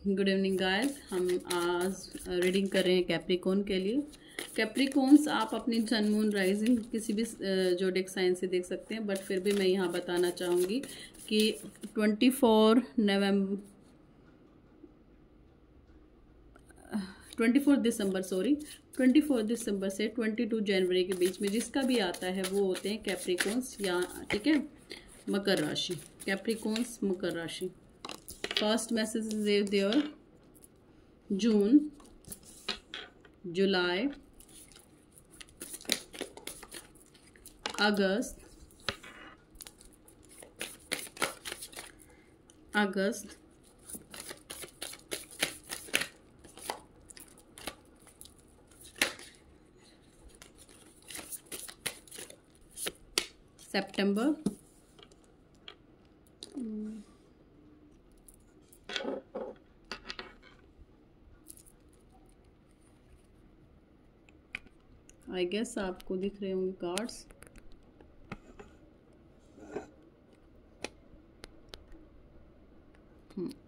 Good evening guys. हम आज reading कर रहे हैं कैप्रिकॉर्न के लिए। कैप्रिकॉर्न्स आप अपनी सन मून राइजिंग किसी भी जोडिक साइन से देख सकते हैं, बट फिर भी मैं यहाँ बताना चाहूँगी कि 24 दिसंबर से 22 जनवरी के बीच में जिसका भी आता है वो होते हैं कैप्रिकॉर्न्स, या ठीक है, मकर राशि। कैप्रिकॉर्न्स मकर राशि। First message is there June, July, August, September, I guess आपको दिख रहे होंगे cards.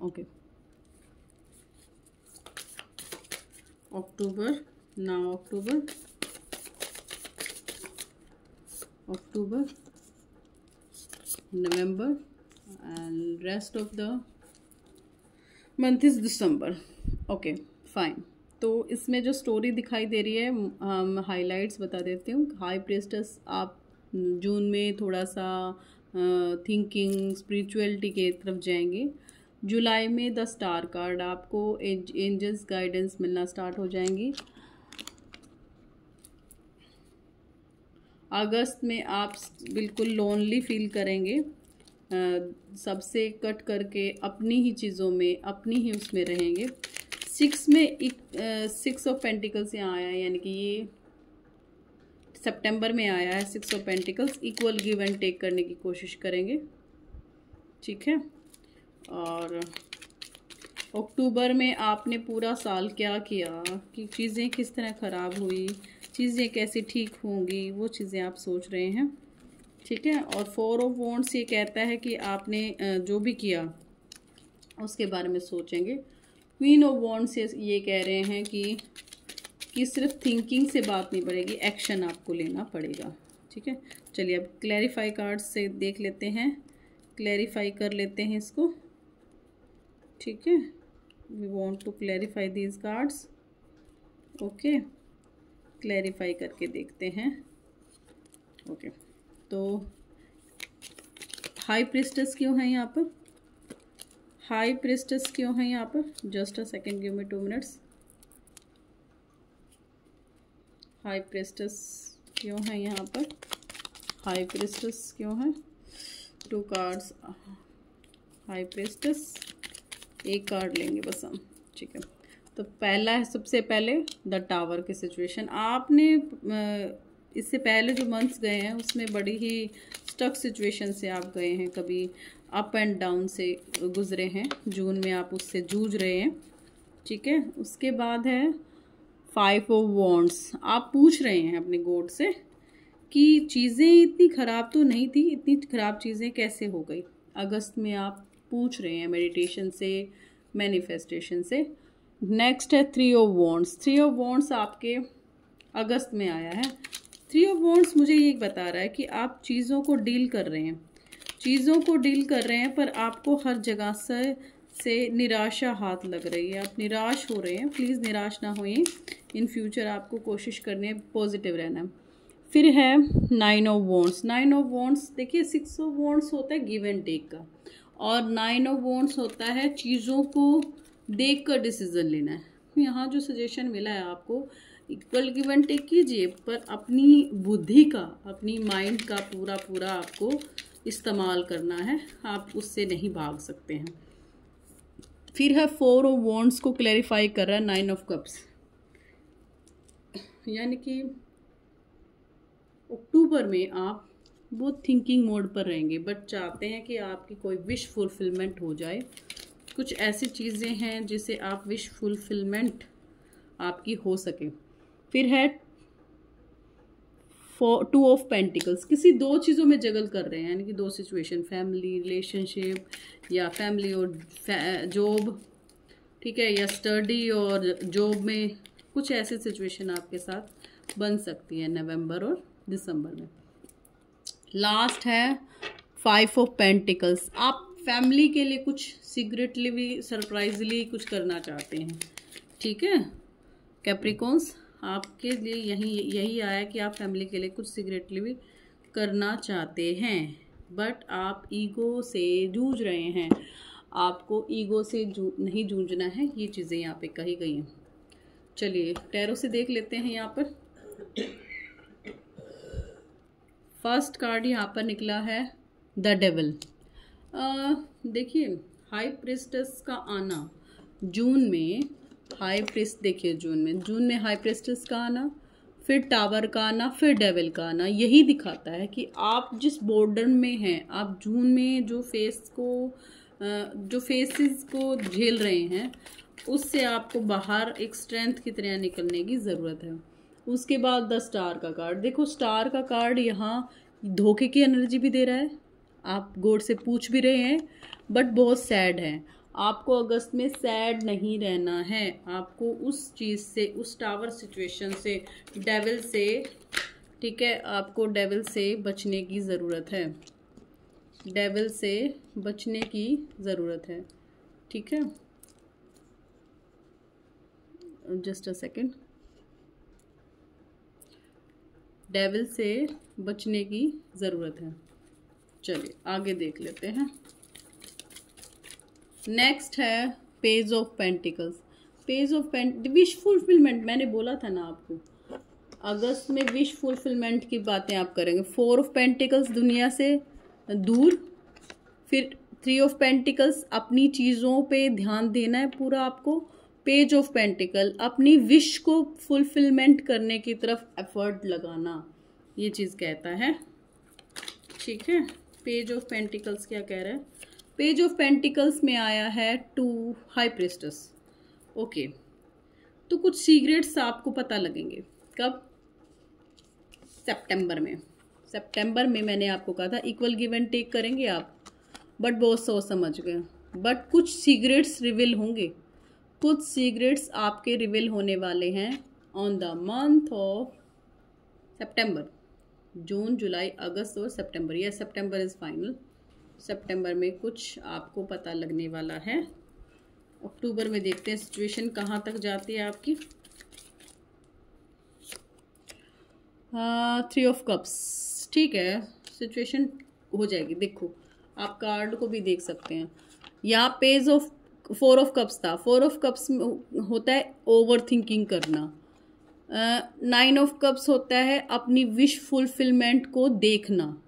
Okay, October, now October, November and rest of the month is December। Okay fine. तो इसमें जो स्टोरी दिखाई दे रही है, हम हाइलाइट्स बता देती हूँ। हाई प्रिस्टेस, आप जून में थोड़ा सा थिंकिंग स्पिरिचुअलिटी के तरफ जाएंगे। जुलाई में द स्टार कार्ड, आपको एंजल्स गाइडेंस मिलना स्टार्ट हो जाएंगी। अगस्त में आप बिल्कुल लोनली फील करेंगे, सबसे कट करके अपनी ही चीज़ों में, अपनी ही उसमें रहेंगे। 6 ऑफ पेंटिकल्स यहाँ आया है, यानी कि ये सितंबर में आया है। 6 of pentacles, equal give and take करने की कोशिश करेंगे, ठीक है। और अक्टूबर में आपने पूरा साल क्या किया, कि चीज़ें किस तरह ख़राब हुई, चीज़ें कैसे ठीक होंगी, वो चीज़ें आप सोच रहे हैं, ठीक है। और 4 ऑफ वॉन्ड्स ये कहता है कि आपने जो भी किया उसके बारे में सोचेंगे। क्वीन ऑफ वॉन्ड्स ये कह रहे हैं कि सिर्फ थिंकिंग से बात नहीं पड़ेगी, एक्शन आपको लेना पड़ेगा, ठीक है। चलिए अब क्लैरिफाई कार्ड्स से देख लेते हैं, क्लैरिफाई कर लेते हैं इसको, ठीक है। We want to clarify these cards, okay. Clarify करके देखते हैं, ओके। तो हाई प्रिस्टेस क्यों है यहाँ पर, हाई प्रिस्टेस क्यों है यहाँ पर? Just a second, give me 2 minutes. High priestess क्यों है यहाँ पर, हाई प्रिस्टेस क्यों है? 2 कार्ड्स, हाई प्रिस्टेस, एक कार्ड लेंगे बस हम, ठीक है। तो पहला है, सबसे पहले द टावर की सिचुएशन। आपने इससे पहले जो मंथ्स गए हैं उसमें बड़ी ही स्टक सिचुएशन से आप गए हैं, कभी अप एंड डाउन से गुजरे हैं। जून में आप उससे जूझ रहे हैं, ठीक है। उसके बाद है 5 ऑफ वॉन्ड्स। आप पूछ रहे हैं अपने गॉड से कि चीज़ें इतनी ख़राब तो नहीं थी, इतनी ख़राब चीज़ें कैसे हो गई। अगस्त में आप पूछ रहे हैं मेडिटेशन से, मैनिफेस्टेशन से। नेक्स्ट है 3 ऑफ वॉन्ड्स। 3 ऑफ वॉन्ड्स आपके अगस्त में आया है। 3 ऑफ वॉन्ड्स मुझे ये बता रहा है कि आप चीज़ों को डील कर रहे हैं, पर आपको हर जगह से निराशा हाथ लग रही है, आप निराश हो रहे हैं। प्लीज़ निराश ना होइए, इन फ्यूचर आपको कोशिश करनी है पॉजिटिव रहना। फिर है 9 ऑफ वॉन्ड्स। 9 ऑफ वॉन्ड्स देखिए, 6 ऑफ वॉन्ड्स होता है गिव एंड टेक का, और 9 ऑफ वॉन्ड्स होता है चीज़ों को देख कर डिसीजन लेना है। यहाँ जो सजेशन मिला है आपको, इक्वल गिव एंड टेक कीजिए, पर अपनी बुद्धि का, अपनी माइंड का पूरा आपको इस्तेमाल करना है, आप उससे नहीं भाग सकते हैं। फिर है 4 ऑफ वॉन्ड्स को क्लैरिफाई कर रहा है 9 ऑफ कप्स, यानी कि अक्टूबर में आप बहुत थिंकिंग मोड पर रहेंगे, बट चाहते हैं कि आपकी कोई विश फुलफिलमेंट हो जाए। कुछ ऐसी चीज़ें हैं जिसे आप विश फुलफिलमेंट आपकी हो सके। फिर है 2 ऑफ पेंटिकल्स। किसी 2 चीज़ों में जगल कर रहे हैं, यानी कि 2 सिचुएशन, फैमिली रिलेशनशिप या फैमिली और जॉब। ठीक है, या स्टडी और जॉब में कुछ ऐसी सिचुएशन आपके साथ बन सकती है नवंबर और दिसंबर में। लास्ट है 5 ऑफ पेंटिकल्स। आप फैमिली के लिए कुछ सीक्रेटली भी सरप्राइजली कुछ करना चाहते हैं, ठीक है कैप्रिकॉन्स, आपके लिए यही आया कि आप फैमिली के लिए कुछ सीक्रेटली भी करना चाहते हैं, बट आप ईगो से जूझ रहे हैं। आपको ईगो से नहीं जूझना है, ये चीज़ें यहाँ पे कही गई हैं। चलिए टैरो से देख लेते हैं। यहाँ पर फर्स्ट कार्ड यहाँ पर निकला है द डेविल। देखिए हाई प्रिस्टेस का आना जून में, हाई प्रिस्ट देखिए जून में हाई प्रिस्टेस का आना, फिर टावर का आना, फिर डेविल का आना, यही दिखाता है कि आप जिस बॉर्डर में हैं, आप जून में जो फेसेस को झेल रहे हैं, उससे आपको बाहर एक स्ट्रेंथ की तरह निकलने की ज़रूरत है। उसके बाद द स्टार का कार्ड, देखो स्टार का कार्ड यहाँ धोखे की एनर्जी भी दे रहा है। आप गॉड से पूछ भी रहे हैं बट बहुत सैड है। आपको अगस्त में सैड नहीं रहना है। आपको उस चीज़ से, उस टावर सिचुएशन से, डेविल से, ठीक है, आपको डेविल से बचने की ज़रूरत है। डेविल से बचने की ज़रूरत है, ठीक है। Just a second. डेविल से बचने की ज़रूरत है। चलिए आगे देख लेते हैं। नेक्स्ट है page of pentacles. Page of wish fulfilment, मैंने बोला था ना आपको अगस्त में विश फुलफिलमेंट की बातें आप करेंगे। 4 ऑफ पेंटिकल्स दुनिया से दूर, फिर 3 ऑफ पेंटिकल्स अपनी चीज़ों पे ध्यान देना है पूरा आपको। पेज ऑफ पेंटिकल अपनी विश को फुलफिलमेंट करने की तरफ एफर्ट लगाना, ये चीज़ कहता है, ठीक है। पेज ऑफ पेंटिकल्स क्या कह रहा है? पेज ऑफ पेंटिकल्स में आया है 2 हाई प्रिस्टेस। ओके, तो कुछ सीक्रेट्स आपको पता लगेंगे कब? सितंबर में। सितंबर में मैंने आपको कहा था इक्वल गिव एंड टेक करेंगे आप, बट बहुत सोच समझ गए। बट कुछ सीक्रेट्स रिवील होंगे, कुछ सीक्रेट्स आपके रिवील होने वाले हैं on the month of September. June, July, अगस्त और सितंबर, यह सितंबर इज़ फाइनल। सितंबर में कुछ आपको पता लगने वाला है। अक्टूबर में देखते हैं सिचुएशन कहाँ तक जाती है आपकी। 3 ऑफ कप्स, ठीक है, सिचुएशन हो जाएगी। देखो आप कार्ड को भी देख सकते हैं। यहाँ पेज ऑफ 4 ऑफ कप्स था। 4 ऑफ कप्स में होता है ओवर थिंकिंग करना। 9 ऑफ कप्स होता है अपनी विश फुलफिलमेंट को देखना,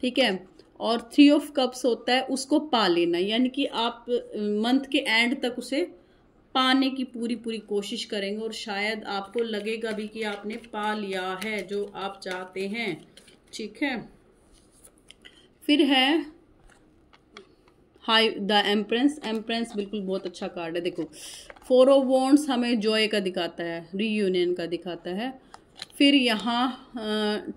ठीक है। और 3 ऑफ कप्स होता है उसको पा लेना, यानी कि आप मंथ के एंड तक उसे पाने की पूरी कोशिश करेंगे और शायद आपको लगेगा भी कि आपने पा लिया है जो आप चाहते हैं, ठीक है। फिर है हाई द एम्प्रेंस। एम्प्रेंस बिल्कुल बहुत अच्छा कार्ड है। देखो 4 ऑफ वॉन्ड्स हमें जॉय का दिखाता है, रीयूनियन का दिखाता है। फिर यहाँ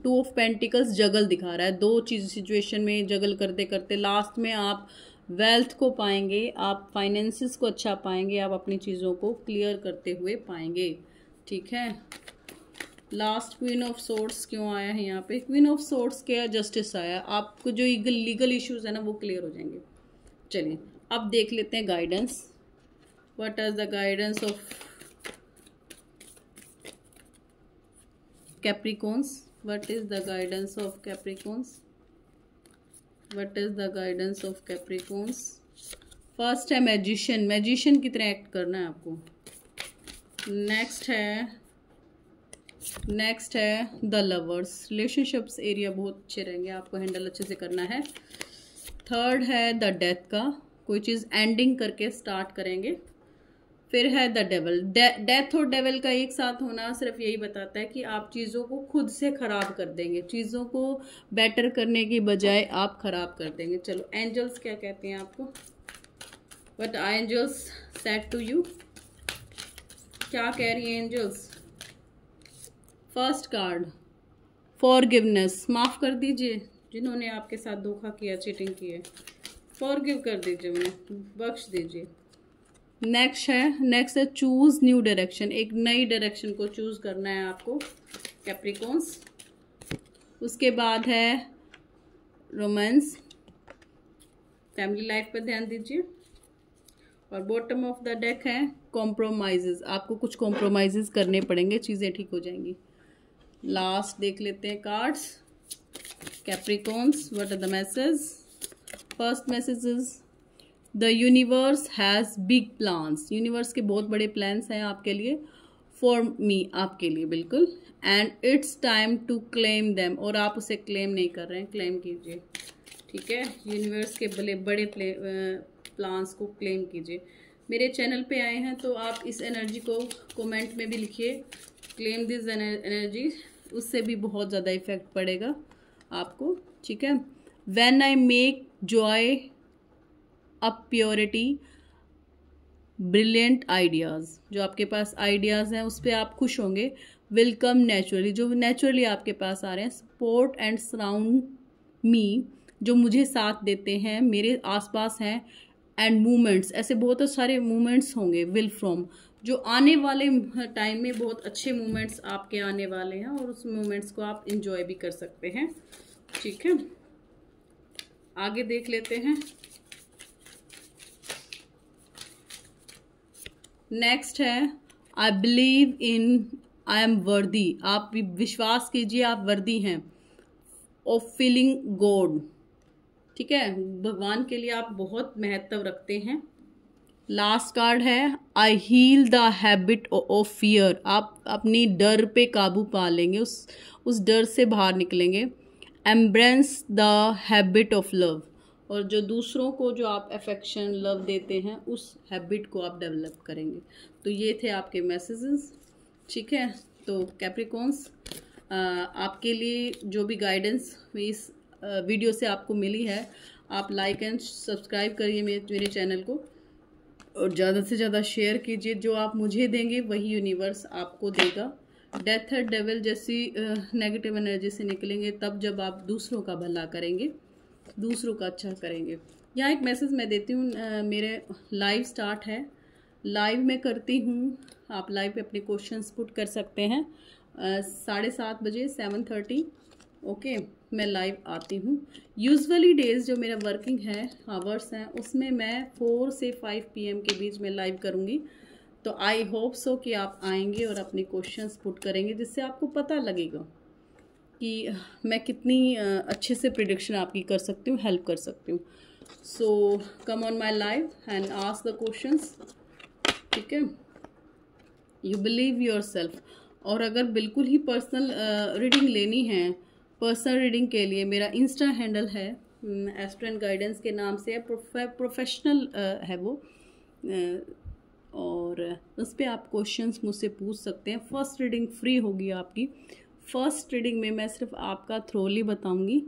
2 ऑफ पेंटिकल्स जगल दिखा रहा है। 2 चीज़ सिचुएशन में जगल करते करते लास्ट में आप वेल्थ को पाएंगे, आप फाइनेंसिस को अच्छा पाएंगे, आप अपनी चीज़ों को क्लियर करते हुए पाएंगे, ठीक है। लास्ट क्वीन ऑफ सोर्ड्स क्यों आया है यहाँ पे? क्वीन ऑफ सोर्ड्स क्या, जस्टिस आया। आपको जो लीगल इश्यूज है ना वो क्लियर हो जाएंगे। चलिए अब देख लेते हैं guidance. What is the guidance of Capricorns? What is the guidance of Capricorns? What is the guidance of Capricorns? First है मैजिशियन। मैजिशियन की तरह एक्ट करना है आपको। नेक्स्ट है द लवर्स। रिलेशनशिप्स एरिया बहुत अच्छे रहेंगे, आपको हैंडल अच्छे से करना है। थर्ड है द डेथ का, कोई चीज़ एंडिंग करके स्टार्ट करेंगे। फिर है द डेविल। डेथ और डेविल का एक साथ होना सिर्फ यही बताता है कि आप चीज़ों को खुद से ख़राब कर देंगे, चीज़ों को बेटर करने की बजाय आप ख़राब कर देंगे। चलो एंजल्स क्या कहते हैं आपको? What angels said to you? क्या कह रही है एंजल्स? फर्स्ट कार्ड फॉरगिवनेस, माफ़ कर दीजिए जिन्होंने आपके साथ धोखा किया, चीटिंग की है। फॉरगिव कर दीजिए, उन्हें बख्श दीजिए। नेक्स्ट है चूज न्यू डायरेक्शन। एक नई डायरेक्शन को चूज करना है आपको कैप्रिकॉन्स। उसके बाद है रोमांस, फैमिली लाइफ पर ध्यान दीजिए। और बॉटम ऑफ द डेक है कॉम्प्रोमाइजेज। आपको कुछ कॉम्प्रोमाइजेज करने पड़ेंगे, चीज़ें ठीक हो जाएंगी। लास्ट देख लेते हैं cards. Capricorns, what are the message? First message is the universe has big plans. Universe के बहुत बड़े प्लान्स हैं आपके लिए, फॉर मी, आपके लिए बिल्कुल। And it's time to claim them. और आप उसे क्लेम नहीं कर रहे हैं, क्लेम कीजिए, ठीक है। यूनिवर्स के बड़े प्लान्स को क्लेम कीजिए। मेरे चैनल पे आए हैं तो आप इस एनर्जी को कमेंट में भी लिखिए, क्लेम दिस एनर्जी। उससे भी बहुत ज़्यादा इफेक्ट पड़ेगा आपको, ठीक है। When I make Joy up purity brilliant ideas. जो आपके पास आइडियाज़ हैं उस पर आप खुश होंगे। विल कम नेचुरली, जो नेचुरली आपके पास आ रहे हैं। सपोर्ट एंड सराउंड मी, जो मुझे साथ देते हैं, मेरे आसपास हैं। एंड मूवमेंट्स, ऐसे बहुत सारे मूवमेंट्स होंगे। विल फ्रॉम, जो आने वाले टाइम में बहुत अच्छे मूवमेंट्स आपके आने वाले हैं और उस मूवमेंट्स को आप इंजॉय भी कर सकते हैं, ठीक है। आगे देख लेते हैं। नेक्स्ट है I believe in, I am वर्दी। आप भी विश्वास कीजिए, आप वर्दी हैं। ऑफ फीलिंग गॉड, ठीक है, भगवान के लिए आप बहुत महत्व रखते हैं। लास्ट कार्ड है I heal the habit of fear. आप अपनी डर पे काबू पा लेंगे, उस डर से बाहर निकलेंगे। Embrace the habit of love, और जो दूसरों को जो आप अफेक्शन लव देते हैं उस हैबिट को आप डेवलप करेंगे। तो ये थे आपके मैसेजेस, ठीक है। तो कैप्रिकॉन्स, आपके लिए जो भी गाइडेंस इस वीडियो से आपको मिली है, आप लाइक एंड सब्सक्राइब करिए मेरे चैनल को, और ज़्यादा से ज़्यादा शेयर कीजिए। जो आप मुझे देंगे वही यूनिवर्स आपको देगा। डेथ और डेविल जैसी नेगेटिव एनर्जी से निकलेंगे तब जब आप दूसरों का भला करेंगे, दूसरों का अच्छा करेंगे। यहाँ एक मैसेज मैं देती हूँ, मेरे लाइव स्टार्ट है, लाइव में करती हूँ। आप लाइव पे अपने क्वेश्चंस पुट कर सकते हैं। 7:30 बजे 7:30 ओके, मैं लाइव आती हूँ। यूजुअली डेज जो मेरा वर्किंग है, आवर्स हैं, उसमें मैं 4 से 5 PM के बीच में लाइव करूँगी। तो आई होप सो कि आप आएंगे और अपने क्वेश्चंस पुट करेंगे, जिससे आपको पता लगेगा कि मैं कितनी अच्छे से प्रिडिक्शन आपकी कर सकती हूँ, हेल्प कर सकती हूँ। So come on my live and ask the questions, ठीक है। You believe yourself. और अगर बिल्कुल ही पर्सनल रीडिंग लेनी है, पर्सनल रीडिंग के लिए मेरा इंस्टा हैंडल है एस्ट्रो एंड गाइडेंस के नाम से है, प्रोफेशनल है वो, और उस पर आप क्वेश्चंस मुझसे पूछ सकते हैं। फर्स्ट रीडिंग फ्री होगी आपकी। फर्स्ट रीडिंग में मैं सिर्फ आपका थ्रोली बताऊंगी,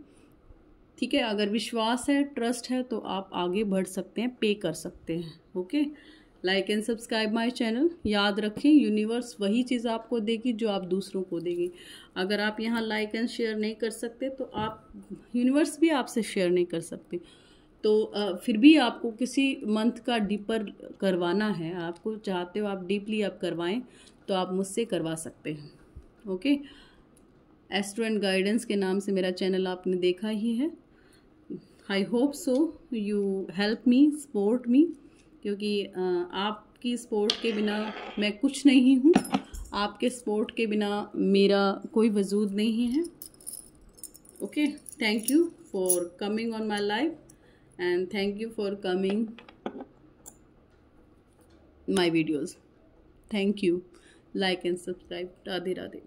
ठीक है। अगर विश्वास है, ट्रस्ट है, तो आप आगे बढ़ सकते हैं, पे कर सकते हैं, okay. Like and subscribe my channel. याद रखें, यूनिवर्स वही चीज़ आपको देगी जो आप दूसरों को देगी। अगर आप यहाँ लाइक एंड शेयर नहीं कर सकते तो आप, यूनिवर्स भी आपसे शेयर नहीं कर सकती। तो फिर भी आपको किसी मंथ का डीपर करवाना है, आपको चाहते हो आप डीपली आप करवाएं, तो आप मुझसे करवा सकते हैं, ओके। एस्ट्रो एंड गाइडेंस के नाम से मेरा चैनल आपने देखा ही है। I hope so you help me, support me, क्योंकि आपकी सपोर्ट के बिना मैं कुछ नहीं हूँ। आपके सपोर्ट के बिना मेरा कोई वजूद नहीं है, okay. Thank you for coming on my live and thank you for coming my videos. Thank you. Like and subscribe. Radhe Radhe.